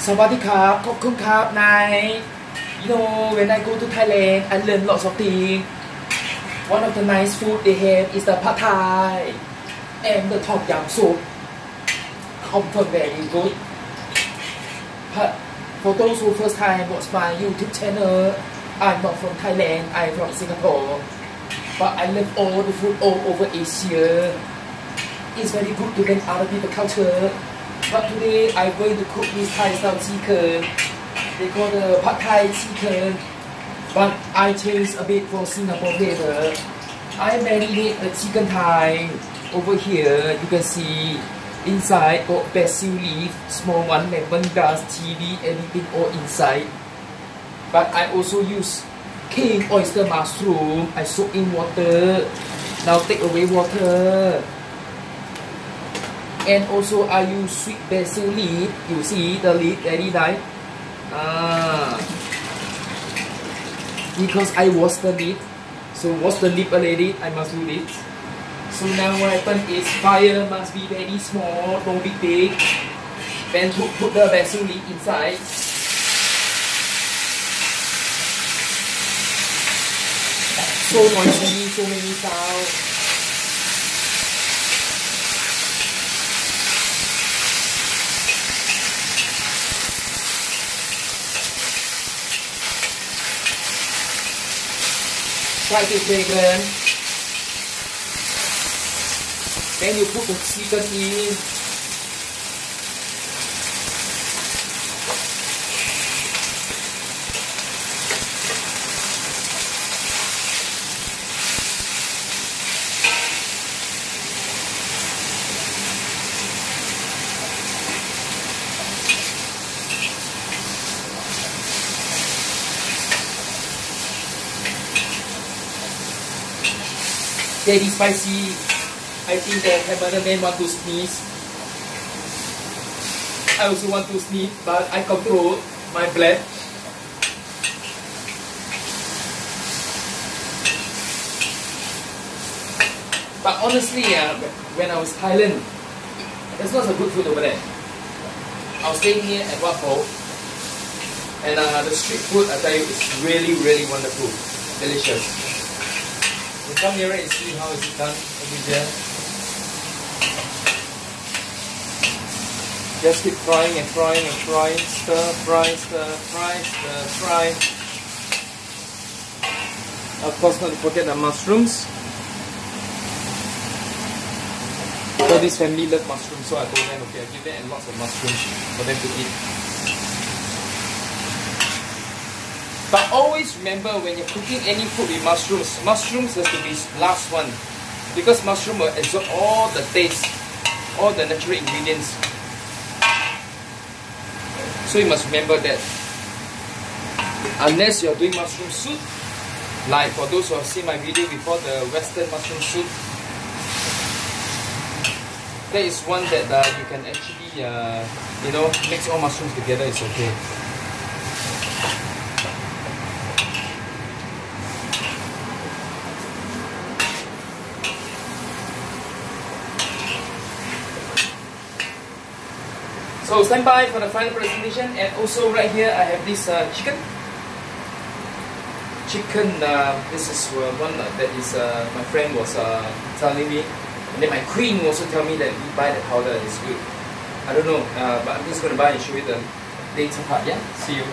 Sawadee krap, Khop krap, Nai. You know, when I go to Thailand, I learn lots of things. One of the nice food they have is the pad thai and the tom yum soup. Comfort very good. But for those who first time watch my YouTube channel, I'm not from Thailand, I'm from Singapore. But I love all the food all over Asia. It's very good to learn other people's culture. But today I'm going to cook this Thai style chicken. They call the pad thai chicken. But I change a bit for Singapore flavor. I marinate the chicken Thai. Over here you can see inside got basil leaf, small one, lemon grass, chili, anything all inside. But I also use king oyster mushroom. I soak in water. Now take away water. And also I use sweet basil leaf. You see the leaf very nice. Because I wash the lid, so wash the lid already, I must do it. So now what happen is fire must be very small, don't be big. Then to put the basil leaf inside. So noisy, so many sounds. Try to fragrant. Then you put the chicken in. Very spicy. I think the cameraman want to sneeze. I also want to sneeze, but I control my breath. But honestly, when I was in Thailand, there's lots of good food over there. I was staying here at Wat Pho, and the street food, I tell you, is really, really wonderful, delicious. You come here and see how is it done over here. Just keep frying and frying and frying, stir fry, stir fry, stir fry. Of course, not to forget the mushrooms. Because this family loves mushrooms, so I told them, okay, I give them lots of mushrooms for them to eat. But always remember, when you're cooking any food with mushrooms, mushrooms has to be last one. Because mushroom will absorb all the taste, all the natural ingredients. So you must remember that. Unless you're doing mushroom soup, like for those who have seen my video before, the western mushroom soup, that is one that you can actually, you know, mix all mushrooms together, it's okay. So stand by for the final presentation, and also right here I have this chicken. This is one that is my friend was telling me, and then my queen also tell me that we buy the powder is good. I don't know, but I'm just going to buy and show you the later part. Yeah, see you.